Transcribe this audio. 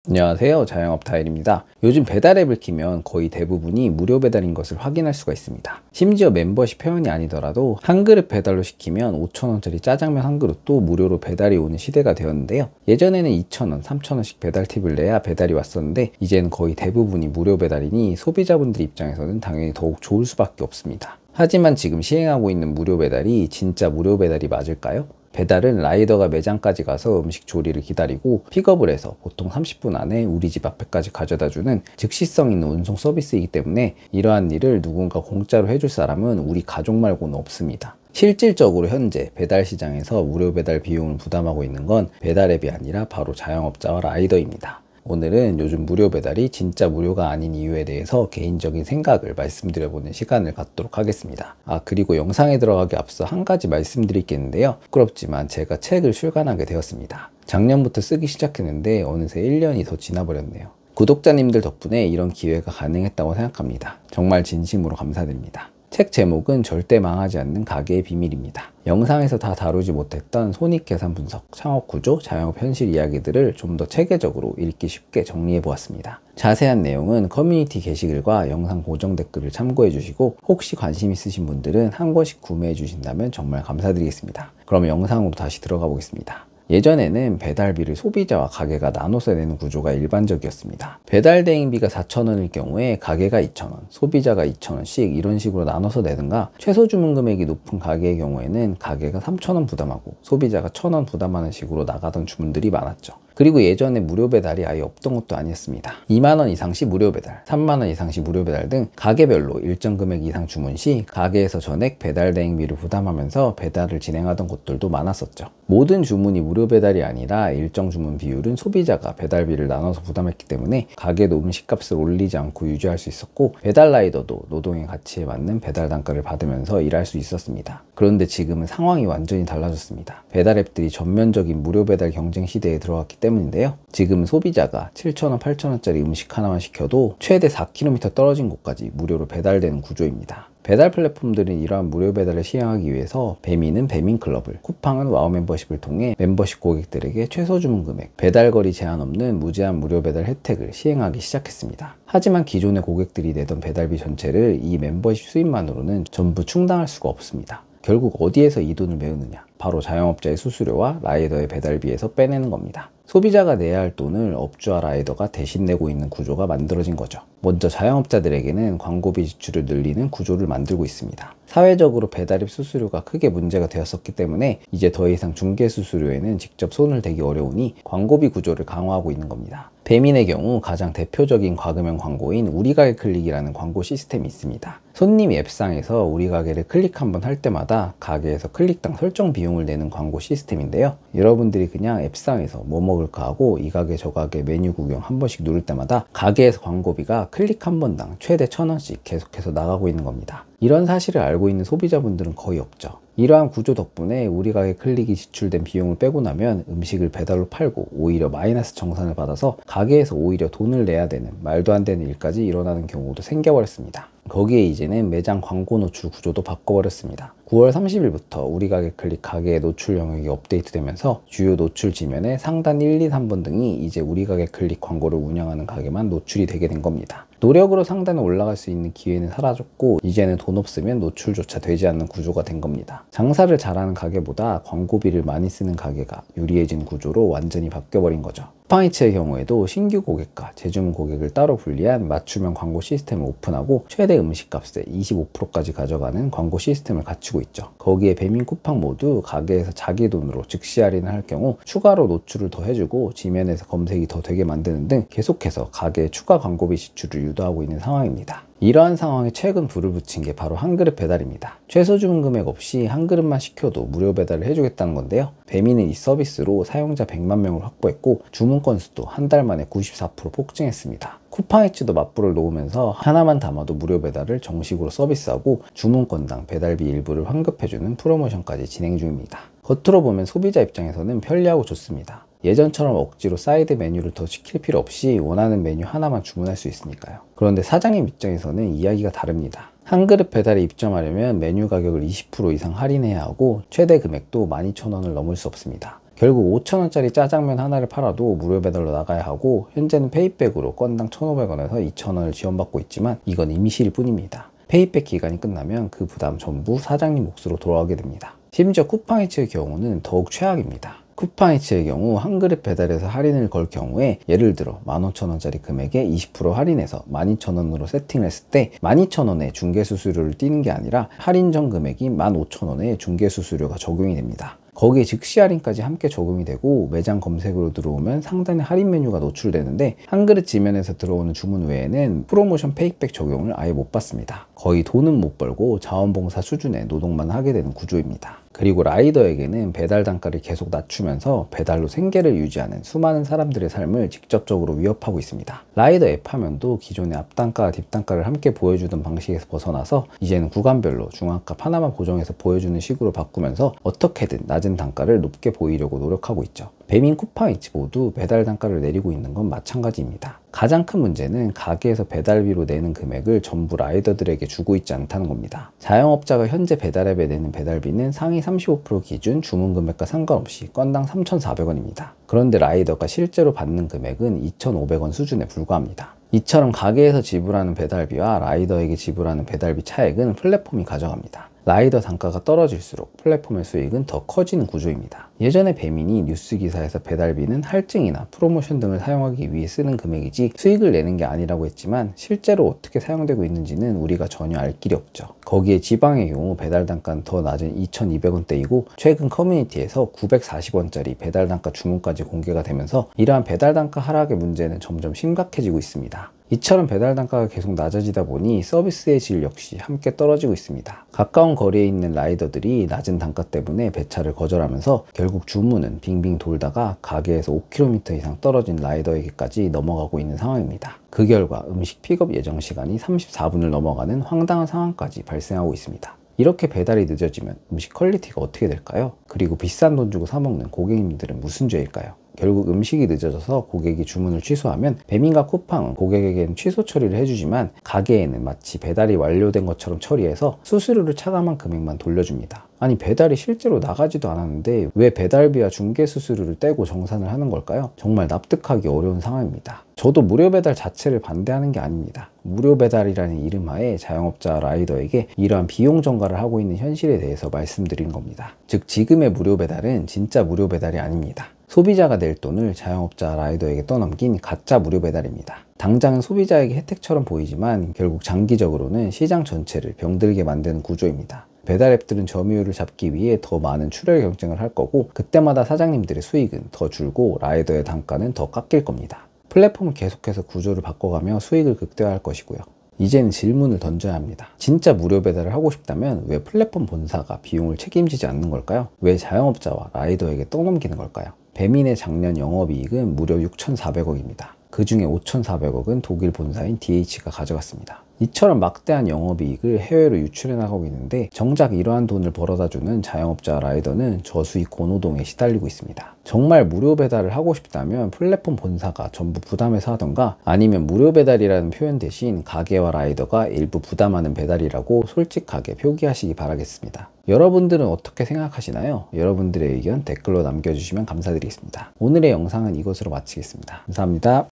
안녕하세요, 자영업 타일입니다. 요즘 배달 앱을 키면 거의 대부분이 무료 배달인 것을 확인할 수가 있습니다. 심지어 멤버십 회원이 아니더라도 한 그릇 배달로 시키면 5,000원짜리 짜장면 한 그릇도 무료로 배달이 오는 시대가 되었는데요. 예전에는 2,000원, 3,000원씩 배달 팁을 내야 배달이 왔었는데 이제는 거의 대부분이 무료 배달이니 소비자분들 입장에서는 당연히 더욱 좋을 수밖에 없습니다. 하지만 지금 시행하고 있는 무료 배달이 진짜 무료 배달이 맞을까요? 배달은 라이더가 매장까지 가서 음식 조리를 기다리고 픽업을 해서 보통 30분 안에 우리 집 앞에까지 가져다주는 즉시성 있는 운송 서비스이기 때문에 이러한 일을 누군가 공짜로 해줄 사람은 우리 가족 말고는 없습니다. 실질적으로 현재 배달 시장에서 무료 배달 비용을 부담하고 있는 건 배달 앱이 아니라 바로 자영업자와 라이더입니다. 오늘은 요즘 무료 배달이 진짜 무료가 아닌 이유에 대해서 개인적인 생각을 말씀드려보는 시간을 갖도록 하겠습니다. 그리고 영상에 들어가기 앞서 한 가지 말씀드릴 게 있는데요. 부끄럽지만 제가 책을 출간하게 되었습니다. 작년부터 쓰기 시작했는데 어느새 1년이 더 지나버렸네요. 구독자님들 덕분에 이런 기회가 가능했다고 생각합니다. 정말 진심으로 감사드립니다. 책 제목은 절대 망하지 않는 가게의 비밀입니다. 영상에서 다 다루지 못했던 손익계산 분석, 창업구조, 자영업 현실 이야기들을 좀 더 체계적으로 읽기 쉽게 정리해 보았습니다. 자세한 내용은 커뮤니티 게시글과 영상 고정 댓글을 참고해 주시고 혹시 관심 있으신 분들은 한 권씩 구매해 주신다면 정말 감사드리겠습니다. 그럼 영상으로 다시 들어가 보겠습니다. 예전에는 배달비를 소비자와 가게가 나눠서 내는 구조가 일반적이었습니다. 배달 대행비가 4,000원일 경우에 가게가 2,000원, 소비자가 2,000원씩 이런 식으로 나눠서 내든가 최소 주문 금액이 높은 가게의 경우에는 가게가 3,000원 부담하고 소비자가 1,000원 부담하는 식으로 나가던 주문들이 많았죠. 그리고 예전에 무료 배달이 아예 없던 것도 아니었습니다. 2만원 이상 시 무료 배달, 3만원 이상 시 무료 배달 등 가게별로 일정 금액 이상 주문 시 가게에서 전액 배달 대행비를 부담하면서 배달을 진행하던 곳들도 많았었죠. 모든 주문이 무료 배달이 아니라 일정 주문 비율은 소비자가 배달비를 나눠서 부담했기 때문에 가게도 음식값을 올리지 않고 유지할 수 있었고 배달 라이더도 노동의 가치에 맞는 배달 단가를 받으면서 일할 수 있었습니다. 그런데 지금은 상황이 완전히 달라졌습니다. 배달 앱들이 전면적인 무료 배달 경쟁 시대에 들어왔기 때문인데요. 지금 소비자가 7,000원, 8,000원짜리 음식 하나만 시켜도 최대 4km 떨어진 곳까지 무료로 배달되는 구조입니다. 배달 플랫폼들은 이러한 무료 배달을 시행하기 위해서 배민은 배민클럽을, 쿠팡은 와우 멤버십을 통해 멤버십 고객들에게 최소 주문 금액, 배달거리 제한 없는 무제한 무료 배달 혜택을 시행하기 시작했습니다. 하지만 기존의 고객들이 내던 배달비 전체를 이 멤버십 수입만으로는 전부 충당할 수가 없습니다. 결국 어디에서 이 돈을 메우느냐? 바로 자영업자의 수수료와 라이더의 배달비에서 빼내는 겁니다. 소비자가 내야 할 돈을 업주와 라이더가 대신 내고 있는 구조가 만들어진 거죠. 먼저 자영업자들에게는 광고비 지출을 늘리는 구조를 만들고 있습니다. 사회적으로 배달앱 수수료가 크게 문제가 되었었기 때문에 이제 더 이상 중개 수수료에는 직접 손을 대기 어려우니 광고비 구조를 강화하고 있는 겁니다. 배민의 경우 가장 대표적인 과금형 광고인 우리가게 클릭이라는 광고 시스템이 있습니다. 손님이 앱상에서 우리 가게를 클릭 한번 할 때마다 가게에서 클릭당 설정 비용을 내는 광고 시스템인데요. 여러분들이 그냥 앱상에서 뭐 먹을까 하고 이 가게 저 가게 메뉴 구경 한 번씩 누를 때마다 가게에서 광고비가 클릭 한 번당 최대 1,000원씩 계속해서 나가고 있는 겁니다. 이런 사실을 알고 있는 소비자분들은 거의 없죠. 이러한 구조 덕분에 우리 가게 클릭이 지출된 비용을 빼고 나면 음식을 배달로 팔고 오히려 마이너스 정산을 받아서 가게에서 오히려 돈을 내야 되는 말도 안 되는 일까지 일어나는 경우도 생겨버렸습니다. 거기에 이제는 매장 광고 노출 구조도 바꿔버렸습니다. 9월 30일부터 우리 가게 클릭 가게의 노출 영역이 업데이트되면서 주요 노출 지면에 상단 1, 2, 3번 등이 이제 우리 가게 클릭 광고를 운영하는 가게만 노출이 되게 된 겁니다. 노력으로 상단에 올라갈 수 있는 기회는 사라졌고 이제는 돈 없으면 노출조차 되지 않는 구조가 된 겁니다. 장사를 잘하는 가게보다 광고비를 많이 쓰는 가게가 유리해진 구조로 완전히 바뀌어버린 거죠. 쿠팡이츠의 경우에도 신규 고객과 재주문 고객을 따로 분리한 맞춤형 광고 시스템을 오픈하고 최대 음식값의 25%까지 가져가는 광고 시스템을 갖추고 있죠. 거기에 배민 쿠팡 모두 가게에서 자기 돈으로 즉시 할인을 할 경우 추가로 노출을 더 해주고 지면에서 검색이 더 되게 만드는 등 계속해서 가게에 추가 광고비 지출을 유도하고 있는 상황입니다. 이러한 상황에 최근 불을 붙인 게 바로 한 그릇 배달입니다. 최소 주문 금액 없이 한 그릇만 시켜도 무료 배달을 해주겠다는 건데요. 배민은 이 서비스로 사용자 100만 명을 확보했고 주문 건수도 한 달 만에 94% 폭증했습니다. 쿠팡이츠도 맞불을 놓으면서 하나만 담아도 무료 배달을 정식으로 서비스하고 주문 건당 배달비 일부를 환급해주는 프로모션까지 진행 중입니다. 겉으로 보면 소비자 입장에서는 편리하고 좋습니다. 예전처럼 억지로 사이드 메뉴를 더 시킬 필요 없이 원하는 메뉴 하나만 주문할 수 있으니까요. 그런데 사장님 입장에서는 이야기가 다릅니다. 한 그릇 배달에 입점하려면 메뉴 가격을 20% 이상 할인해야 하고 최대 금액도 12,000원을 넘을 수 없습니다. 결국 5,000원짜리 짜장면 하나를 팔아도 무료 배달로 나가야 하고, 현재는 페이백으로 건당 1,500원에서 2,000원을 지원받고 있지만 이건 임시일 뿐입니다. 페이백 기간이 끝나면 그 부담 전부 사장님 몫으로 돌아가게 됩니다. 심지어 쿠팡이츠의 경우는 더욱 최악입니다. 쿠팡이츠의 경우 한 그릇 배달에서 할인을 걸 경우에, 예를 들어 15,000원짜리 금액에 20% 할인해서 12,000원으로 세팅을 했을 때 12,000원의 중개수수료를 띄는 게 아니라 할인 전 금액인 15,000원의 중개수수료가 적용이 됩니다. 거기에 즉시 할인까지 함께 적용이 되고, 매장 검색으로 들어오면 상단에 할인 메뉴가 노출되는데, 한 그릇 지면에서 들어오는 주문 외에는 프로모션 페이백 적용을 아예 못 받습니다. 거의 돈은 못 벌고 자원봉사 수준의 노동만 하게 되는 구조입니다. 그리고 라이더에게는 배달 단가를 계속 낮추면서 배달로 생계를 유지하는 수많은 사람들의 삶을 직접적으로 위협하고 있습니다. 라이더 앱 화면도 기존의 앞단가와 뒷단가를 함께 보여주던 방식에서 벗어나서 이제는 구간별로 중앙값 하나만 고정해서 보여주는 식으로 바꾸면서 어떻게든 낮은 단가를 높게 보이려고 노력하고 있죠. 배민 쿠팡이츠 모두 배달 단가를 내리고 있는 건 마찬가지입니다. 가장 큰 문제는 가게에서 배달비로 내는 금액을 전부 라이더들에게 주고 있지 않다는 겁니다. 자영업자가 현재 배달앱에 내는 배달비는 상위 35% 기준 주문 금액과 상관없이 건당 3,400원입니다. 그런데 라이더가 실제로 받는 금액은 2,500원 수준에 불과합니다. 이처럼 가게에서 지불하는 배달비와 라이더에게 지불하는 배달비 차액은 플랫폼이 가져갑니다. 라이더 단가가 떨어질수록 플랫폼의 수익은 더 커지는 구조입니다. 예전에 배민이 뉴스 기사에서 배달비는 할증이나 프로모션 등을 사용하기 위해 쓰는 금액이지 수익을 내는 게 아니라고 했지만, 실제로 어떻게 사용되고 있는지는 우리가 전혀 알 길이 없죠. 거기에 지방의 경우 배달 단가는 더 낮은 2,200원대이고, 최근 커뮤니티에서 940원짜리 배달 단가 주문까지 공개가 되면서 이러한 배달 단가 하락의 문제는 점점 심각해지고 있습니다. 이처럼 배달 단가가 계속 낮아지다 보니 서비스의 질 역시 함께 떨어지고 있습니다. 가까운 거리에 있는 라이더들이 낮은 단가 때문에 배차를 거절하면서 결국 주문은 빙빙 돌다가 가게에서 5km 이상 떨어진 라이더에게까지 넘어가고 있는 상황입니다. 그 결과 음식 픽업 예정 시간이 34분을 넘어가는 황당한 상황까지 발생하고 있습니다. 이렇게 배달이 늦어지면 음식 퀄리티가 어떻게 될까요? 그리고 비싼 돈 주고 사 먹는 고객님들은 무슨 죄일까요? 결국 음식이 늦어져서 고객이 주문을 취소하면 배민과 쿠팡은 고객에게는 취소 처리를 해주지만, 가게에는 마치 배달이 완료된 것처럼 처리해서 수수료를 차감한 금액만 돌려줍니다. 아니, 배달이 실제로 나가지도 않았는데 왜 배달비와 중개 수수료를 떼고 정산을 하는 걸까요? 정말 납득하기 어려운 상황입니다. 저도 무료 배달 자체를 반대하는 게 아닙니다. 무료 배달이라는 이름하에 자영업자 라이더에게 이러한 비용 전가를 하고 있는 현실에 대해서 말씀드린 겁니다. 즉, 지금의 무료 배달은 진짜 무료 배달이 아닙니다. 소비자가 낼 돈을 자영업자 라이더에게 떠넘긴 가짜 무료 배달입니다. 당장은 소비자에게 혜택처럼 보이지만 결국 장기적으로는 시장 전체를 병들게 만드는 구조입니다. 배달 앱들은 점유율을 잡기 위해 더 많은 출혈 경쟁을 할 거고, 그때마다 사장님들의 수익은 더 줄고 라이더의 단가는 더 깎일 겁니다. 플랫폼은 계속해서 구조를 바꿔가며 수익을 극대화할 것이고요. 이제는 질문을 던져야 합니다. 진짜 무료 배달을 하고 싶다면 왜 플랫폼 본사가 비용을 책임지지 않는 걸까요? 왜 자영업자와 라이더에게 떠넘기는 걸까요? 배민의 작년 영업이익은 무려 6,400억입니다. 그 중에 5,400억은 독일 본사인 DH가 가져갔습니다. 이처럼 막대한 영업이익을 해외로 유출해 나가고 있는데, 정작 이러한 돈을 벌어다주는 자영업자 라이더는 저수익 고노동에 시달리고 있습니다. 정말 무료 배달을 하고 싶다면 플랫폼 본사가 전부 부담해서 하던가, 아니면 무료 배달이라는 표현 대신 가게와 라이더가 일부 부담하는 배달이라고 솔직하게 표기하시기 바라겠습니다. 여러분들은 어떻게 생각하시나요? 여러분들의 의견 댓글로 남겨주시면 감사드리겠습니다. 오늘의 영상은 이것으로 마치겠습니다. 감사합니다.